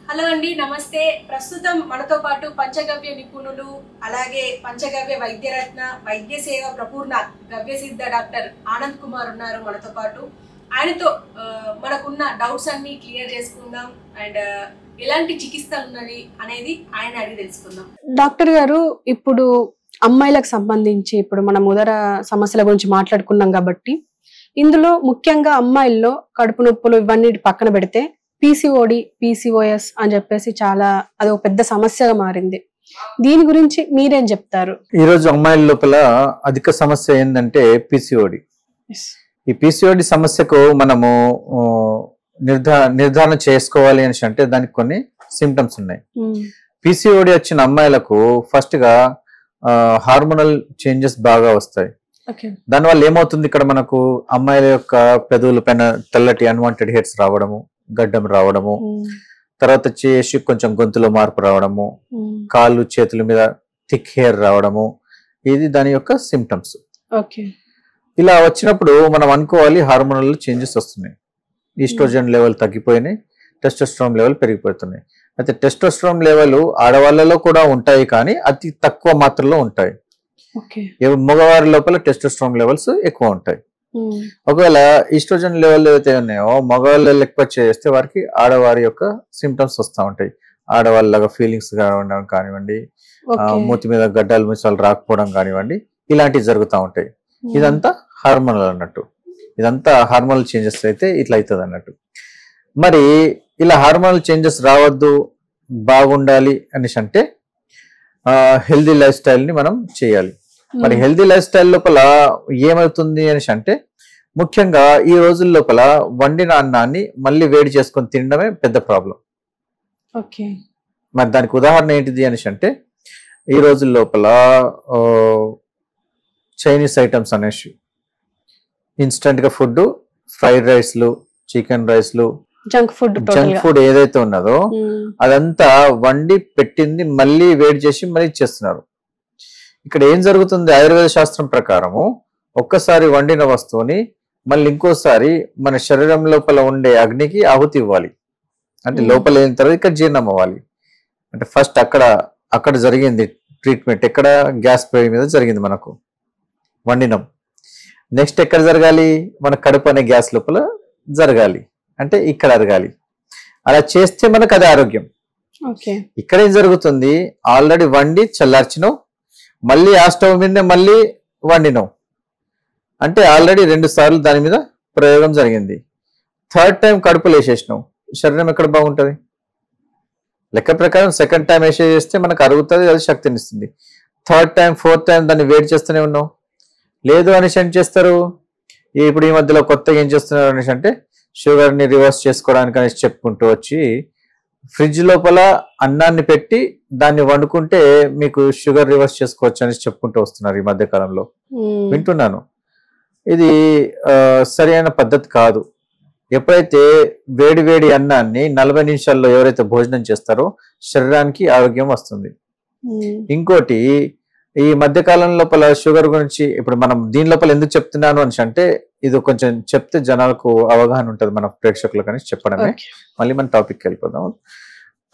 Hello అండి, నమస్తే. ప్రస్తుతం మనతో పాటు పంచగవ్య నిపుణులు, అలాగే పంచగవ్య వైద్యరత్న, వైద్య సేవ ప్రపూర్ణ గవ్యసిద్ధ డాక్టర్ ఆనంద్ కుమార్ ఉన్నారు మనతో పాటు. ఆయనతో మనకున్న డౌట్స్ అన్ని క్లియర్ చేసుకుందాం అండ్ ఎలాంటి చికిత్సలు ఉన్నది అనేది ఆయన అడిగి తెలుసుకుందాం. డాక్టర్ గారు, ఇప్పుడు అమ్మాయిలకు సంబంధించి ఇప్పుడు మనం ఉదర సమస్యల గురించి మాట్లాడుకున్నాం కాబట్టి, ఇందులో ముఖ్యంగా అమ్మాయిల్లో కడుపు నొప్పులు ఇవన్నీ పక్కన పెడితే పీసీఓడి, పీసీఓఎస్ అని చెప్పేసి చాలా అది ఒక పెద్ద సమస్యగా మారింది. దీని గురించి మీరేం చెప్తారు? ఈ రోజు అమ్మాయిల లోపల అధిక సమస్య ఏంటంటే పీసీఓడి. ఈ పీసీఓడి సమస్యకు మనము నిర్ధారణ చేసుకోవాలి అని అంటే దానికి కొన్ని సిమ్టమ్స్ ఉన్నాయి. పీసీఓడి వచ్చిన అమ్మాయిలకు ఫస్ట్ గా హార్మోనల్ చేంజెస్ బాగా వస్తాయి. దానివల్ల ఏమవుతుంది, ఇక్కడ మనకు అమ్మాయిల యొక్క పెదవుల పైన తెల్లటి అన్వాంటెడ్ హెయిర్స్ రావడము, గడ్డం రావడము, తర్వాత చేసి కొంచెం గొంతులో మార్పు రావడము, కాళ్ళు చేతుల మీద థిక్ హెయిర్ రావడము, ఇది దాని యొక్క సిమ్టమ్స్. ఇలా వచ్చినప్పుడు మనం అనుకోవాలి హార్మోనల్ చేంజెస్ వస్తున్నాయి. ఈస్ట్రోజన్ లెవెల్ తగ్గిపోయినాయి, టెస్టోస్టెరాన్ లెవెల్ పెరిగిపోతున్నాయి. అయితే టెస్టోస్టెరాన్ లెవెల్ ఆడవాళ్ళలో కూడా ఉంటాయి, కానీ అతి తక్కువ మాత్రలో ఉంటాయి. మగవారి లోపల టెస్టోస్టెరాన్ లెవెల్స్ ఎక్కువ ఉంటాయి. ఒకవేళ ఈస్ట్రోజన్ లెవెల్ ఏవైతే ఉన్నాయో మగవాళ్ళు ఎక్కువ చేస్తే వారికి ఆడవారి యొక్క సిమ్టమ్స్ వస్తూ ఉంటాయి. ఆడవాళ్ళగా ఫీలింగ్స్ కానివ్వండి, మూతి మీద గడ్డలు మిసాలు రాకపోవడం కానివ్వండి, ఇలాంటివి జరుగుతూ ఉంటాయి. ఇదంతా హార్మోనల్ అన్నట్టు. ఇదంతా హార్మోనల్ చేంజెస్ అయితే ఇట్లా అవుతుంది అన్నట్టు. మరి ఇలా హార్మోనల్ చేంజెస్ రావద్దు, బాగుండాలి అనేసి అంటే హెల్దీ లైఫ్ స్టైల్ని మనం చేయాలి. మరి హెల్దీ లైఫ్ స్టైల్ లోపల ఏమవుతుంది అనేసి అంటే, ముఖ్యంగా ఈ రోజుల లోపల వండిన అన్నాన్ని మళ్ళీ వేడి చేసుకొని తినడమే పెద్ద ప్రాబ్లం. మరి దానికి ఉదాహరణ ఏంటిది అనేసి అంటే, ఈ రోజుల లోపల చైనీస్ ఐటమ్స్ అనేసి ఇన్స్టెంట్ గా ఫుడ్, ఫ్రైడ్ రైస్లు, చికెన్ రైస్లు, జంక్ ఫుడ్ ఏదైతే ఉన్నదో అదంతా వండి పెట్టింది మళ్ళీ వేడి చేసి మళ్ళీ ఇచ్చేస్తున్నారు. ఇక్కడ ఏం జరుగుతుంది, ఆయుర్వేద శాస్త్రం ప్రకారము ఒక్కసారి వండిన వస్తువుని మళ్ళీ ఇంకోసారి మన శరీరం లోపల ఉండే అగ్నికి ఆహుతి ఇవ్వాలి. అంటే లోపల అయిన తర్వాత ఇక్కడ జీర్ణం అవ్వాలి. అంటే ఫస్ట్ అక్కడ జరిగింది ట్రీట్మెంట్, ఎక్కడ గ్యాస్ పొయ్యి మీద జరిగింది, మనకు వండినం. నెక్స్ట్ ఎక్కడ జరగాలి, మన కడుపు అనే గ్యాస్ లోపల జరగాలి, అంటే ఇక్కడ అరగాలి. అలా చేస్తే మనకు అది ఆరోగ్యం. ఇక్కడ ఏం జరుగుతుంది, ఆల్రెడీ వండి చల్లార్చినావు, మళ్ళీ ఆ స్టవ్ మీద మళ్ళీ వండినావు, అంటే ఆల్రెడీ 2 సార్లు దాని మీద ప్రయోగం జరిగింది. థర్డ్ టైం కడుపులో వేసేసినావు, శరీరం ఎక్కడ బాగుంటుంది? లెక్క ప్రకారం సెకండ్ టైం వేసేస్తే మనకు అరుగుతుంది, అది శక్తినిస్తుంది. థర్డ్ టైం, ఫోర్త్ టైం దాన్ని వేడి చేస్తూనే ఉన్నావు. లేదు అనేసి ఏం చేస్తారు, ఇప్పుడు ఈ మధ్యలో కొత్తగా ఏం చేస్తున్నారు అనేసి అంటే, షుగర్ని రివర్స్ చేసుకోవడానికి అనేసి చెప్పుకుంటూ వచ్చి ఫ్రిడ్జ్ లోపల అన్నాన్ని పెట్టి దాన్ని వండుకుంటే మీకు షుగర్ రివర్స్ చేసుకోవచ్చు అనేసి చెప్పుకుంటూ వస్తున్నారు ఈ మధ్య కాలంలో. వింటున్నాను. ఇది సరైన పద్ధతి కాదు. ఎప్పుడైతే వేడి అన్నాన్ని 40 నిమిషాల్లో ఎవరైతే భోజనం చేస్తారో శరీరానికి ఆరోగ్యం వస్తుంది. ఇంకోటి, ఈ మధ్య కాలం లోపల షుగర్ గురించి ఇప్పుడు మనం దీని లోపల ఎందుకు చెప్తున్నాను అని అంటే, ఇది కొంచెం చెప్తే జనాలకు అవగాహన ఉంటుంది మన ప్రేక్షకులకు అని చెప్పడమే. మళ్ళీ మన టాపిక్కి వెళ్ళిపోదాం.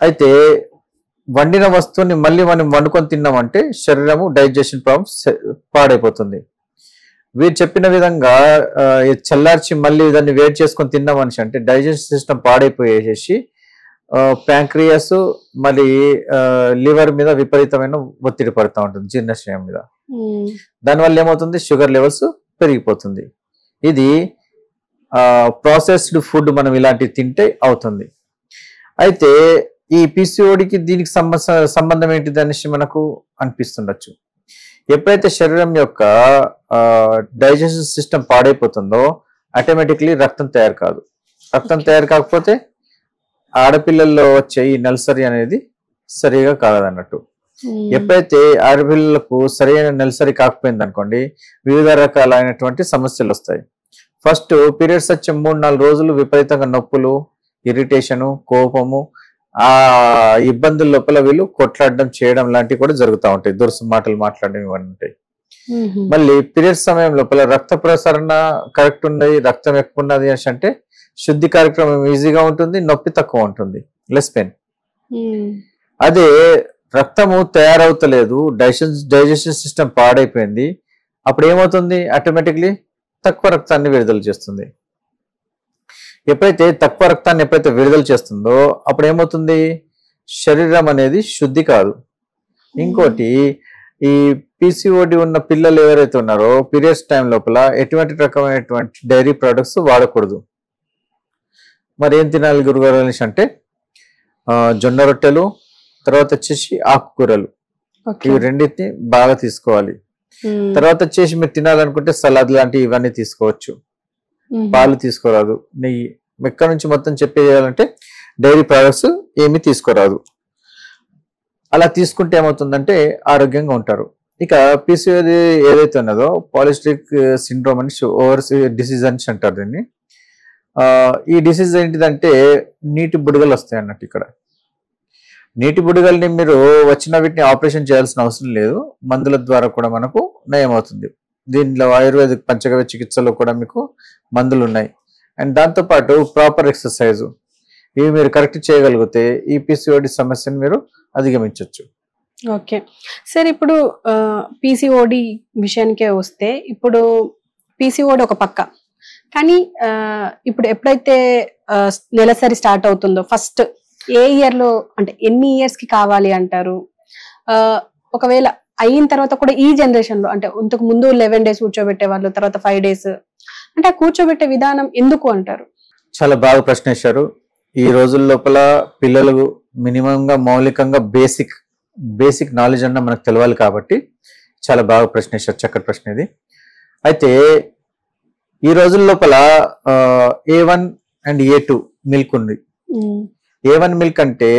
అయితే వండిన వస్తువుని మళ్ళీ మనం వండుకొని తిన్నామంటే శరీరము డైజెషన్ ప్రాబ్లమ్స్ పాడైపోతుంది. వీరు చెప్పిన విధంగా చల్లార్చి మళ్ళీ దాన్ని వేడి చేసుకొని తిన్నామని అంటే డైజెషన్ సిస్టమ్ పాడైపోయేసి ప్యాంక్రియాస్ మళ్ళీ లివర్ మీద విపరీతమైన ఒత్తిడి పడుతూ ఉంటుంది, జీర్ణశయం మీద. దానివల్ల ఏమవుతుంది, షుగర్ లెవెల్స్ పెరిగిపోతుంది. ఇది ప్రాసెస్డ్ ఫుడ్ మనం ఇలాంటివి తింటే అవుతుంది. అయితే ఈ పీసీఓడికి దీనికి సంబంధం ఏంటిది అనేసి మనకు అనిపిస్తుండొచ్చు. ఎప్పుడైతే శరీరం యొక్క డైజెషన్ సిస్టమ్ పాడైపోతుందో ఆటోమేటిక్లీ రక్తం తయారు కాదు. రక్తం తయారు కాకపోతే ఆడపిల్లల్లో వచ్చే ఈ నెలసరి అనేది సరిగా కాదన్నట్టు. ఎప్పుడైతే ఆడపిల్లలకు సరైన నెలసరి కాకపోయింది అనుకోండి, వివిధ రకాలైనటువంటి సమస్యలు వస్తాయి. ఫస్ట్ పీరియడ్స్ వచ్చే 3-4 రోజులు విపరీతంగా నొప్పులు, ఇరిటేషను, కోపము, ఆ ఇబ్బందుల లోపల వీళ్ళు కొట్లాడడం చేయడం లాంటివి కూడా జరుగుతూ ఉంటాయి. దురుసు మాటలు మాట్లాడడం ఇవన్నీ ఉంటాయి. మళ్ళీ పీరియడ్స్ సమయం లోపల రక్త ప్రసరణ కరెక్ట్ ఉన్నది, రక్తం ఎక్కువ ఉన్నది అంటే శుద్ధి కార్యక్రమం ఈజీగా ఉంటుంది, నొప్పి తక్కువ ఉంటుంది, లెస్ పెయిన్. అదే రక్తము తయారవుతలేదు, డైజెషన్ సిస్టమ్ పాడైపోయింది, అప్పుడు ఏమవుతుంది, ఆటోమేటిక్లీ తక్కువ రక్తాన్ని విడుదల చేస్తుంది. ఎప్పుడైతే తక్కువ రక్తాన్ని ఎప్పుడైతే విడుదల చేస్తుందో అప్పుడు ఏమవుతుంది, శరీరం అనేది శుద్ధి కాదు. ఇంకోటి, ఈ పీసీఓడి ఉన్న పిల్లలు ఎవరైతే ఉన్నారో పీరియడ్స్ టైం లోపల ఎటువంటి రకమైనటువంటి డైరీ ప్రొడక్ట్స్ వాడకూడదు. మరి ఏం తినాలి గురుగారు అనేసి అంటే జొన్న రొట్టెలు, తర్వాత వచ్చేసి ఆకుకూరలు, ఇవి రెండింటిని బాగా తీసుకోవాలి. తర్వాత వచ్చేసి మీరు తినాలనుకుంటే సలాద్ లాంటివి ఇవన్నీ తీసుకోవచ్చు. పాలు తీసుకోరాదు, నెయ్యి, ఎక్కడి నుంచి మొత్తం చెప్పేయాలంటే డైరీ ప్రొడక్ట్స్ ఏమి తీసుకోరాదు. అలా తీసుకుంటే ఏమవుతుందంటే ఆరోగ్యంగా ఉంటారు. ఇక పీసీఓడి ఏదైతే ఉన్నదో పాలిస్టిక్ సిండ్రోమ్ అని ఓవర్ డిసీజ్ అని అంటారు దీన్ని. ఈ డిసీజ్ ఏంటిదంటే నీటి బుడగలు వస్తాయి అన్నట్టు. ఇక్కడ నీటి బుడగల్ని మీరు వచ్చిన వీటిని ఆపరేషన్ చేయాల్సిన అవసరం లేదు, మందుల ద్వారా కూడా మనకు నయం అవుతుంది. దీనిలో ఆయుర్వేదిక్ పంచగవ్య చికిత్సలో కూడా మీకు మందులు ఉన్నాయి. అండ్ దాంతోపాటు ప్రాపర్ ఎక్సర్సైజ్ ఇవి మీరు కరెక్ట్ చేయగలిగితే ఈ పీసీఓడి సమస్యను మీరు అధిగమించవచ్చు. ఓకే సార్, ఇప్పుడు పీసీఓడి విషయానికే వస్తే, ఇప్పుడు పీసీఓడి ఒక పక్క, కానీ ఇప్పుడు ఎప్పుడైతే నెలసరి స్టార్ట్ అవుతుందో ఫస్ట్ ఏ ఇయర్ లో, అంటే ఎన్ని ఇయర్స్ కి కావాలి అంటారు? ఒకవేళ అయిన తర్వాత కూడా ఈ జనరేషన్ లో, అంటే ఇంతకు ముందు 11 days కూర్చోబెట్టే వాళ్ళు, తర్వాత 5 days, అంటే ఆ కూర్చోబెట్టే విధానం ఎందుకు అంటారు? చాలా బాగా ప్రశ్న వేశారు. ఈ రోజుల లోపల పిల్లలు మినిమంగా మౌలికంగా బేసిక్ నాలెడ్జ్ అన్న మనకు తెలవాలి కాబట్టి చాలా బాగా ప్రశ్న వేశారు. చక్కటి ప్రశ్న ఇది. అయితే ఈ రోజుల లోపల A1 అండ్ A2 మిల్క్ ఉంది. A1 మిల్క్ అంటే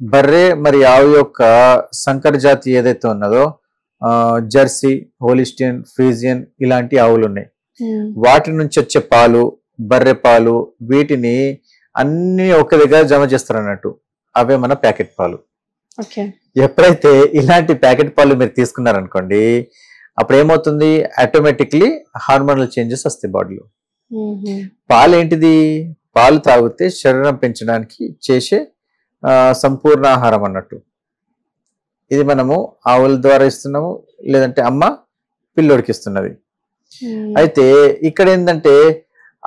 బర్రె మరి ఆవు యొక్క సంకర జాతి ఏదైతే ఉన్నదో జెర్సీ, హోలిస్టియన్, ఫ్రీజియన్ ఇలాంటి ఆవులు ఉన్నాయి. వాటి నుంచి వచ్చే పాలు, బర్రె పాలు, వీటిని అన్ని ఒక దగ్గర జమ చేస్తారు అన్నట్టు. అవే మన ప్యాకెట్ పాలు. ఎప్పుడైతే ఇలాంటి ప్యాకెట్ పాలు మీరు తీసుకున్నారనుకోండి, అప్పుడు ఏమవుతుంది, ఆటోమేటిక్లీ హార్మోనల్ చేంజెస్ వస్తాయి బాడీలో. పాలు ఏంటిది, పాలు తాగితే శరీరం పెంచడానికి చేసే సంపూర్ణ ఆహారం అన్నట్టు. ఇది మనము ఆవుల ద్వారా ఇస్తున్నాము, లేదంటే అమ్మ పిల్లోడికి ఇస్తున్నది. అయితే ఇక్కడ ఏంటంటే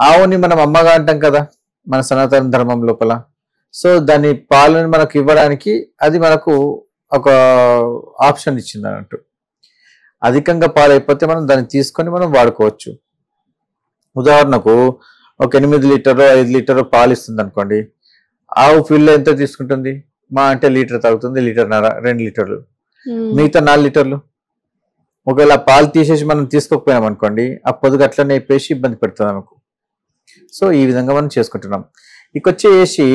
ఆవుని మనం అమ్మగా అంటాం కదా మన సనాతన ధర్మం లోపల. సో దాని పాలను మనకు ఇవ్వడానికి అది మనకు ఒక ఆప్షన్ ఇచ్చింది అన్నట్టు. అధికంగా పాలు అయిపోతే మనం దాన్ని తీసుకొని మనం వాడుకోవచ్చు. ఉదాహరణకు ఒక 8 లీటరు 5 లీటరు పాలు ఇస్తుంది అనుకోండి, ఆవు పిల్ల ఎంత తీసుకుంటుంది, మా అంటే లీటర్ తాగుతుంది, 1.5 2 లీటర్లు, మిగతా 4 లీటర్లు. ఒకవేళ పాలు తీసేసి మనం తీసుకోకపోయినాం అనుకోండి, ఆ పొదుగు అట్లనే అయిపోయి ఇబ్బంది పెడుతుంది మనకు. సో ఈ విధంగా మనం చేసుకుంటున్నాం. ఇకొచ్చేసి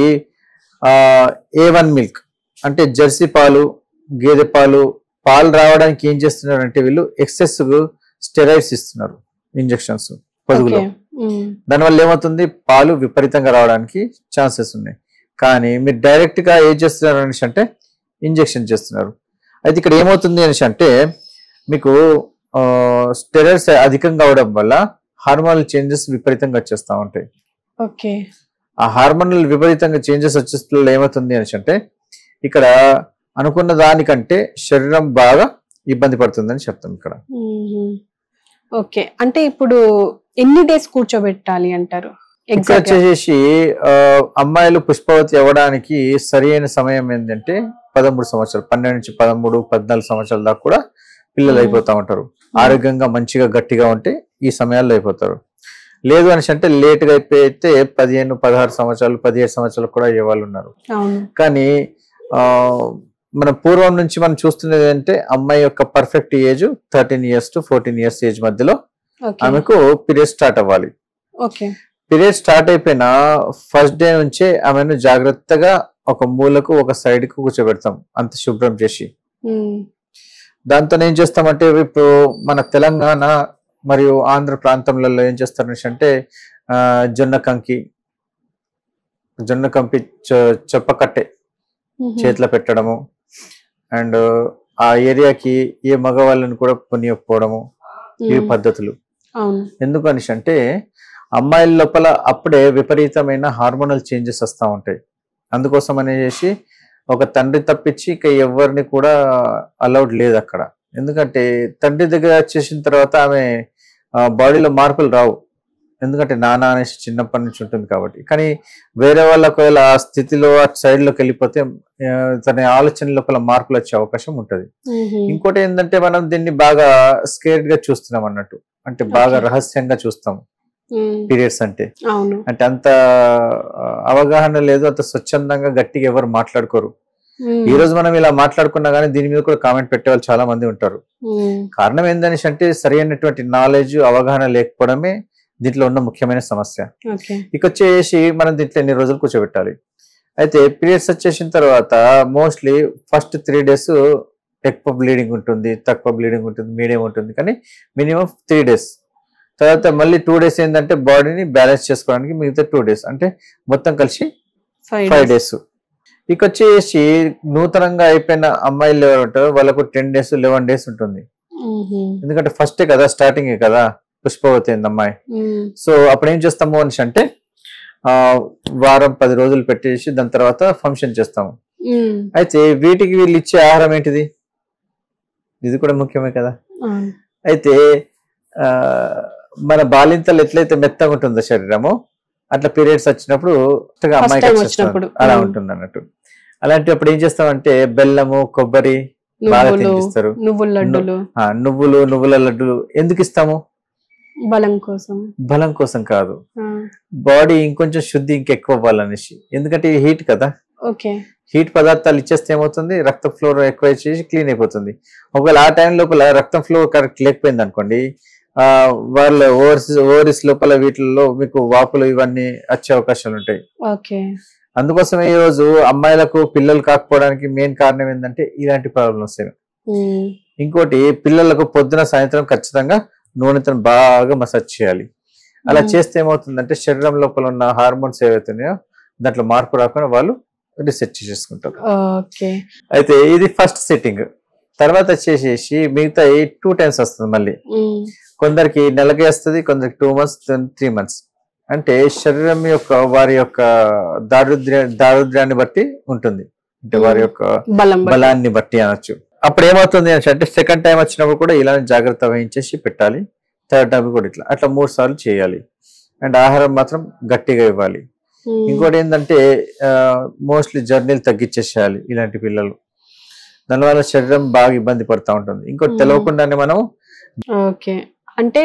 A1 మిల్క్ అంటే జెర్సీ పాలు, గేదె పాలు రావడానికి ఏం చేస్తున్నారు అంటే వీళ్ళు ఎక్సెస్ స్టెరాయిడ్స్ ఇస్తున్నారు, ఇంజెక్షన్స్ పొదుగులో. దానివల్ల ఏమవుతుంది, పాలు విపరీతంగా రావడానికి ఛాన్సెస్ ఉన్నాయి. కానీ మీరు డైరెక్ట్ గా ఏం చేస్తున్నారు అనేసి అంటే ఇంజెక్షన్ చేస్తున్నారు. అయితే ఇక్కడ ఏమవుతుంది అనేసి అంటే మీకు స్టెరాయిడ్స్ అధికంగా అవడం వల్ల హార్మోనల్ చేంజెస్ విపరీతంగా వచ్చేస్తా ఉంటాయి. ఆ హార్మోనల్ విపరీతంగా చేంజెస్ వచ్చేస్తే ఏమవుతుంది అనేసి అంటే ఇక్కడ అనుకున్న దానికంటే శరీరం బాగా ఇబ్బంది పడుతుందని చెప్తాం ఇక్కడ. ఓకే, అంటే ఇప్పుడు ఎన్ని డేస్ కూర్చోబెట్టాలి అంటారు? ఇక్కడ వచ్చేసి అమ్మాయిలు పుష్పవతి అవ్వడానికి సరి అయిన సమయం ఏంటంటే 13 సంవత్సరాలు, 12 నుంచి 13, 14 సంవత్సరాల దాకా కూడా పిల్లలు అయిపోతా ఉంటారు. ఆరోగ్యంగా మంచిగా గట్టిగా ఉంటే ఈ సమయాల్లో అయిపోతారు. లేదు అనేసి అంటే లేట్గా అయిపోతే 15, 16 సంవత్సరాలు, 17 సంవత్సరాలు కూడా అయ్యే వాళ్ళు ఉన్నారు. కానీ మన పూర్వం నుంచి మనం చూస్తున్నది అంటే అమ్మాయి యొక్క perfect age 13 years to 14 years age మధ్యలో ఆమెకు పీరియడ్ స్టార్ట్ అవ్వాలి. పీరియడ్ స్టార్ట్ అయిపోయిన ఫస్ట్ డే నుంచే ఆమెను జాగ్రత్తగా ఒక మూలకు ఒక సైడ్ కు కూర్చోబెడతాం, అంత శుభ్రం చేసి. దాంతో ఏం చేస్తామంటే ఇప్పుడు మన తెలంగాణ మరియు ఆంధ్ర ప్రాంతంలో ఏం చేస్తారు అంటే జొన్న కంకి చెప్పకట్టే చేతిలో పెట్టడము, అండ్ ఆ ఏరియాకి ఏ మగవాళ్ళని కూడా పొనియకపోవడము, ఇవి పద్ధతులు. ఎందుకు అనేసి అంటే అమ్మాయిల లోపల అప్పుడే విపరీతమైన హార్మోనల్ చేంజెస్ వస్తూ ఉంటాయి. అందుకోసం అనేసి ఒక తండ్రి తప్పించి ఇక ఎవరిని కూడా అలౌడ్ లేదు అక్కడ. ఎందుకంటే తండ్రి దగ్గర వచ్చేసిన తర్వాత ఆమె బాడీలో మార్పులు రావు, ఎందుకంటే నాన్న అనేసి చిన్నప్పటి నుంచి ఉంటుంది కాబట్టి. కానీ వేరే వాళ్ళ ఒకవేళ ఆ స్థితిలో ఆ సైడ్ లోకి వెళ్ళిపోతే తన ఆలోచన లోపల మార్పులు వచ్చే అవకాశం ఉంటుంది. ఇంకోటి ఏంటంటే మనం దీన్ని బాగా స్కేర్డ్ గా చూస్తున్నాం అన్నట్టు, అంటే బాగా రహస్యంగా చూస్తాం పీరియడ్స్ అంటే. అంటే అంత అవగాహన లేదు, అంత స్వచ్ఛందంగా గట్టిగా ఎవరు మాట్లాడుకోరు. ఈ రోజు మనం ఇలా మాట్లాడుకున్నా గానీ దీని మీద కూడా కామెంట్ పెట్టే వాళ్ళు చాలా మంది ఉంటారు. కారణం ఏందనేసి అంటే సరైనటువంటి నాలెడ్జ్ అవగాహన లేకపోవడమే దీంట్లో ఉన్న ముఖ్యమైన సమస్య. ఇక వచ్చేసి మనం దీంట్లో ఎన్ని రోజులు కూర్చోబెట్టాలి. అయితే పీరియడ్స్ వచ్చేసిన తర్వాత మోస్ట్లీ ఫస్ట్ 3 days ఎక్కువ బ్లీడింగ్ ఉంటుంది, తక్కువ బ్లీడింగ్ ఉంటుంది, మీడియం ఉంటుంది, కానీ మినిమం 3 days. తర్వాత మళ్ళీ 2 days ఏంటంటే బాడీని బ్యాలెన్స్ చేసుకోవడానికి, మిగతా 2 days అంటే మొత్తం కలిసి 5 days. ఇక వచ్చేసి నూతనంగా అయిపోయిన అమ్మాయిలు ఎవరు ఉంటారో వాళ్ళకు 10 days 11 days ఉంటుంది. ఎందుకంటే ఫస్టే కదా, స్టార్టింగే కదా పుష్పవతి అయింది అమ్మాయి. సో అప్పుడు ఏం చేస్తాము అనేసి అంటే వారం 10 రోజులు పెట్టేసి దాని తర్వాత ఫంక్షన్ చేస్తాము. అయితే వీటికి వీళ్ళు ఇచ్చే ఆహారం ఏంటిది, ఇది కూడా ముఖ్యమే కదా. అయితే మన బాలింతలు ఎట్లయితే మెత్తగా ఉంటుందో శరీరము, అట్లా పీరియడ్స్ వచ్చినప్పుడు అమ్మాయికి అలా ఉంటుంది అన్నట్టు. అలాంటప్పుడు ఏం చేస్తామంటే బెల్లము, కొబ్బరి బాగా తినిపిస్తారు. నువ్వుల లడ్డులు ఎందుకు ఇస్తాము? బలం కోసం కాదు, బాడీ ఇంకొంచెం శుద్ధి ఇంకెక్కువ అవ్వాలనేసి. ఎందుకంటే ఇది హీట్ కదా, హీట్ పదార్థాలు ఇచ్చేస్తే ఏమవుతుంది, రక్త ఫ్లో ఎక్కువ చేసి క్లీన్ అయిపోతుంది. ఒకవేళ ఆ టైం లోపల రక్తం ఫ్లో కరెక్ట్ లేకపోయింది అనుకోండి, వాళ్ళ ఓవరీస్ లోపల వీటిల్లో మీకు వాపులు ఇవన్నీ వచ్చే అవకాశాలు ఉంటాయి. అందుకోసమే ఈ రోజు అమ్మాయిలకు పిల్లలు కాకపోవడానికి మెయిన్ కారణం ఏంటంటే ఇలాంటి ప్రాబ్లమ్స్. ఇంకోటి పిల్లలకు పొద్దున సాయంత్రం ఖచ్చితంగా నూనెతో బాగా మసాజ్ చేయాలి. అలా చేస్తే ఏమవుతుందంటే శరీరం లోపల ఉన్న హార్మోన్స్ ఏవైతున్నాయో దాంట్లో మార్పు రాకుండా వాళ్ళు రీసెర్చ్ చేసుకుంటారు. అయితే ఇది ఫస్ట్ సెట్టింగ్. తర్వాత వచ్చేసేసి మిగతా 2 times వస్తుంది మళ్ళీ. కొందరికి నెలకి వస్తుంది, కొందరికి 2 months, 3 months. అంటే శరీరం యొక్క వారి యొక్క దారుద్ర్యాన్ని బట్టి ఉంటుంది, అంటే వారి యొక్క బలాన్ని బట్టి అనొచ్చు. అప్పుడు ఏమవుతుంది అంటే సెకండ్ టైం వచ్చినప్పుడు కూడా ఇలానే జాగ్రత్త వహించేసి పెట్టాలి. థర్డ్ టైం కూడా ఇట్లా అట్లా 3 సార్లు చేయాలి. అండ్ ఆహారం మాత్రం గట్టిగా ఇవ్వాలి. ఇంకోటి ఏంటంటే మోస్ట్లీ జర్నీలు తగ్గించేసేయాలి ఇలాంటి పిల్లలు, దానివల్ల శరీరం బాగా ఇబ్బంది పడుతూ ఉంటుంది. ఇంకోటి తెలియకుండానే మనం అంటే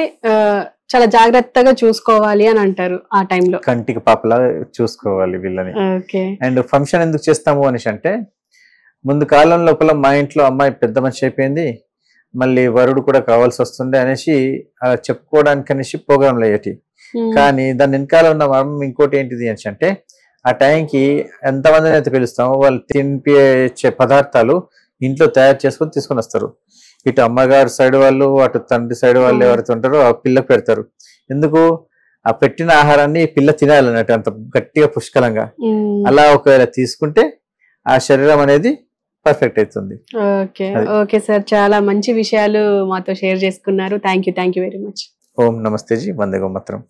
చాలా జాగ్రత్తగా చూసుకోవాలి అని అంటారు. ఆ టైంలో కంటికి పాపలా చూసుకోవాలి వీళ్ళని. అండ్ ఫంక్షన్ ఎందుకు చేస్తాము అనేసి అంటే ముందు కాలం లోపల మా ఇంట్లో అమ్మాయి పెద్ద మనిషి అయిపోయింది, మళ్ళీ వరుడు కూడా కావాల్సి వస్తుంది అనేసి అలా చెప్పుకోవడానికి అనేసి ప్రోగ్రాంలు అయ్యేటి. కానీ దాని వెనకాల ఉన్న మనం ఇంకోటి ఏంటిది అనేసి అంటే ఆ టైంకి ఎంతమందిని అయితే పిలుస్తామో వాళ్ళు తినిపించే పదార్థాలు ఇంట్లో తయారు చేసుకొని తీసుకొని వస్తారు. ఇటు అమ్మగారు సైడ్ వాళ్ళు, అటు తండ్రి సైడ్ వాళ్ళు ఎవరైతే ఉంటారో ఆ పిల్లకి పెడతారు. ఎందుకు? ఆ పెట్టిన ఆహారాన్ని పిల్ల తినాలన్నట్టు అంత గట్టిగా పుష్కలంగా. అలా ఒకవేళ తీసుకుంటే ఆ శరీరం అనేది పర్ఫెక్ట్ అవుతుంది. ఓకే సార్, చాలా మంచి విషయాలు మాతో షేర్ చేసుకున్నారు. Thank you very much. Om namaste ji, Vande గోమాతరం.